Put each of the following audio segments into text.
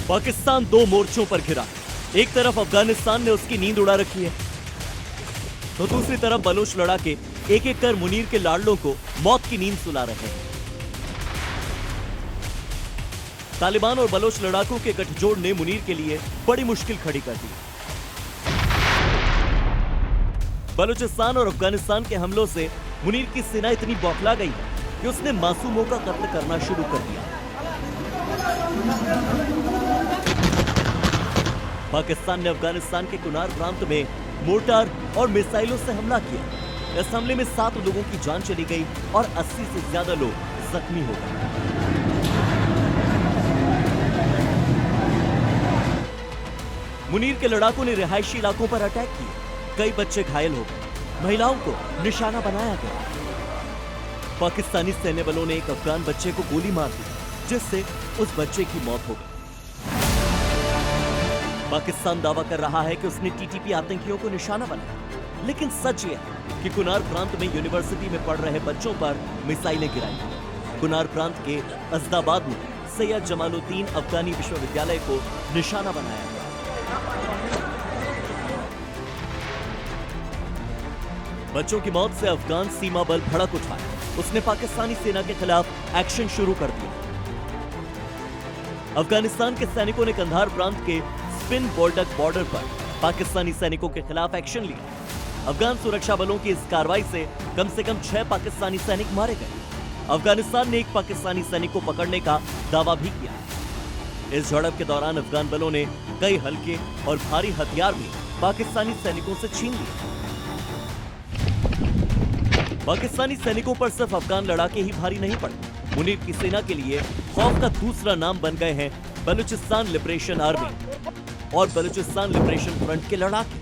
पाकिस्तान दो मोर्चों पर घिरा। एक तरफ अफगानिस्तान ने उसकी नींद उड़ा रखी है, तो दूसरी तरफ बलोच लड़ाके एक एक कर मुनीर के लाडलों को मौत की नींद सुला रहे हैं। तालिबान और बलोच लड़ाकों के गठजोड़ ने मुनीर के लिए बड़ी मुश्किल खड़ी कर दी। बलूचिस्तान और अफगानिस्तान के हमलों से मुनीर की सेना इतनी बौखला गई है कि उसने मासूमों का कत्ल करना शुरू कर दिया। पाकिस्तान ने अफगानिस्तान के कुनार प्रांत में मोर्टार और मिसाइलों से हमला किया। इस हमले में 7 लोगों की जान चली गई और 80 से ज्यादा लोग जख्मी हो गए। मुनीर के लड़ाकों ने रिहायशी इलाकों पर अटैक किए। कई बच्चे घायल हो गए, महिलाओं को निशाना बनाया गया। पाकिस्तानी सैन्य बलों ने एक अफगान बच्चे को गोली मार दी, जिससे उस बच्चे की मौत हो गई। पाकिस्तान दावा कर रहा है कि उसने टीटीपी आतंकियों को निशाना बनाया, लेकिन सच यह है कि कुनार प्रांत में यूनिवर्सिटी में पढ़ रहे बच्चों पर मिसाइलें गिराई। कुनार प्रांत के अजदाबाद में सैयद जमालुद्दीन अफगानी विश्वविद्यालय को निशाना बनाया गया। बच्चों की मौत से अफगान सीमा बल भड़क उठा। उसने पाकिस्तानी सेना के खिलाफ एक्शन शुरू कर दिया। अफगानिस्तान के सैनिकों ने कंधार प्रांत के स्पिन बोल्डक बॉर्डर पर पाकिस्तानी सैनिकों के खिलाफ एक्शन लिया। अफगान सुरक्षा बलों की इस कार्रवाई से कम 6 पाकिस्तानी सैनिक मारे गए। अफगानिस्तान ने एक पाकिस्तानी सैनिक को पकड़ने का दावा भी किया। इस झड़प के दौरान अफगान बलों ने कई हल्के और भारी हथियार भी पाकिस्तानी सैनिकों से छीन लिए। पाकिस्तानी सैनिकों पर सिर्फ अफगान लड़ाके ही भारी नहीं पड़े। मुनीर की सेना के लिए खौफ का दूसरा नाम बन गए हैं बलूचिस्तान लिबरेशन आर्मी और बलूचिस्तान लिबरेशन फ्रंट के लड़ाके।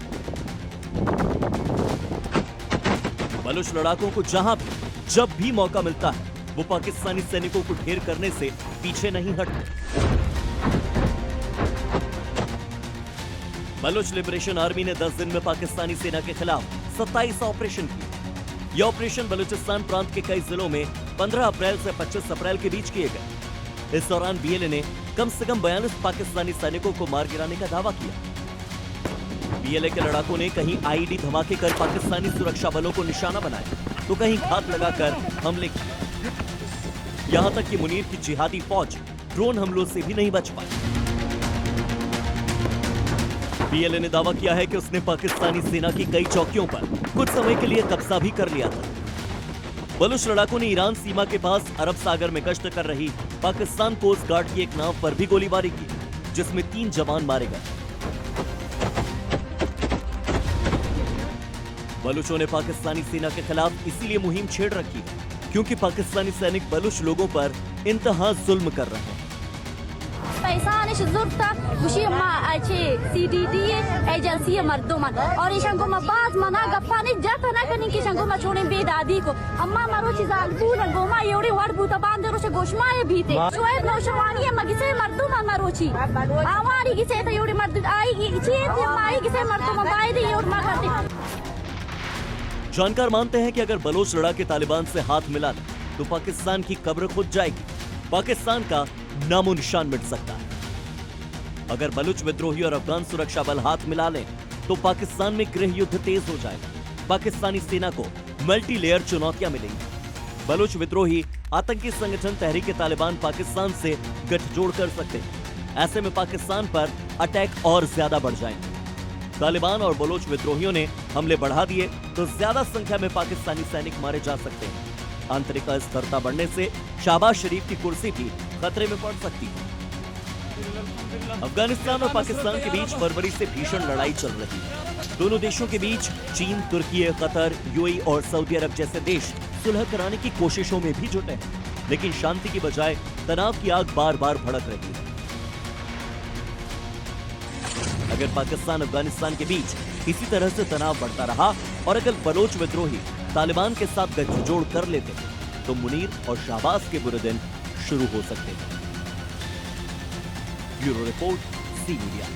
बलूच लड़ाकों को जहां भी जब भी मौका मिलता है, वो पाकिस्तानी सैनिकों को ढेर करने से पीछे नहीं हटते। बलूच लिबरेशन आर्मी ने 10 दिन में पाकिस्तानी सेना के खिलाफ 27 ऑपरेशन किए। यह ऑपरेशन बलूचिस्तान प्रांत के कई जिलों में 15 अप्रैल से 25 अप्रैल के बीच किए गए। इस दौरान बीएलए ने कम से कम 42 पाकिस्तानी सैनिकों को मार गिराने का दावा किया। बीएलए के लड़ाकों ने कहीं आईईडी धमाके कर पाकिस्तानी सुरक्षा बलों को निशाना बनाया, तो कहीं घात लगाकर हमले किए। यहां तक कि मुनीर की जिहादी फौज ड्रोन हमलों से भी नहीं बच पाई। बीएलए ने दावा किया है कि उसने पाकिस्तानी सेना की कई चौकियों पर कुछ समय के लिए कब्जा भी कर लिया था। बलूच लड़ाकों ने ईरान सीमा के पास अरब सागर में गश्त कर रही पाकिस्तान कोस्ट गार्ड की एक नाव पर भी गोलीबारी की, जिसमें 3 जवान मारे गए। बलूचों ने पाकिस्तानी सेना के खिलाफ इसीलिए मुहिम छेड़ रखी है क्योंकि पाकिस्तानी सैनिक बलूच लोगों पर इंतहा जुल्म कर रहे हैं। एजेंसी मर्दोमन और इशंगो बात मना गप्पाने जाता ना करने की शंगो में छोड़े बेदादी को अम्मा मारो चिजाल पूरा गोमा योड़ी वर्ड बूता बांधे रोसे गोशमाए भीते शोएब नौशवानी मगिसे मर्दोमन मारोची आवारी की से योड़ी मर्द आएगी चेत माई की से मर्दोमन बायदे योड़ मारते। जानकार मानते हैं कि अगर बलोच लड़ाके तालिबान से हाथ मिला लें तो पाकिस्तान की कब्र खुद जाएगी, पाकिस्तान का नामो निशान मिट सकता है। अगर बलूच विद्रोही और अफगान सुरक्षा बल हाथ मिला लें तो पाकिस्तान में गृह युद्ध तेज हो जाएगा। पाकिस्तानी सेना को मल्टी लेयर चुनौतियां मिलेंगी। बलूच विद्रोही आतंकी संगठन तहरीक तालिबान पाकिस्तान से गठजोड़ कर सकते हैं। ऐसे में पाकिस्तान पर अटैक और ज्यादा बढ़ जाएंगे। तालिबान और बलोच विद्रोहियों ने हमले बढ़ा दिए तो ज्यादा संख्या में पाकिस्तानी सैनिक मारे जा सकते हैं। आंतरिक अस्थिरता बढ़ने से शहबाज शरीफ की कुर्सी भी खतरे में पड़ सकती है। अफगानिस्तान और पाकिस्तान के बीच फरवरी से भीषण लड़ाई चल रही है। दोनों देशों के बीच चीन, तुर्की, कतर, यूएई और सऊदी अरब जैसे देश सुलह कराने की कोशिशों में भी जुटे हैं, लेकिन शांति की बजाय तनाव की आग बार बार भड़क रही है। अगर पाकिस्तान अफगानिस्तान के बीच इसी तरह से तनाव बढ़ता रहा और अगर बलोच विद्रोही तालिबान के साथ गठजोड़ कर लेते तो मुनीर और शहबाज के बुरे दिन शुरू हो सकते हैं। Bureau report, C media.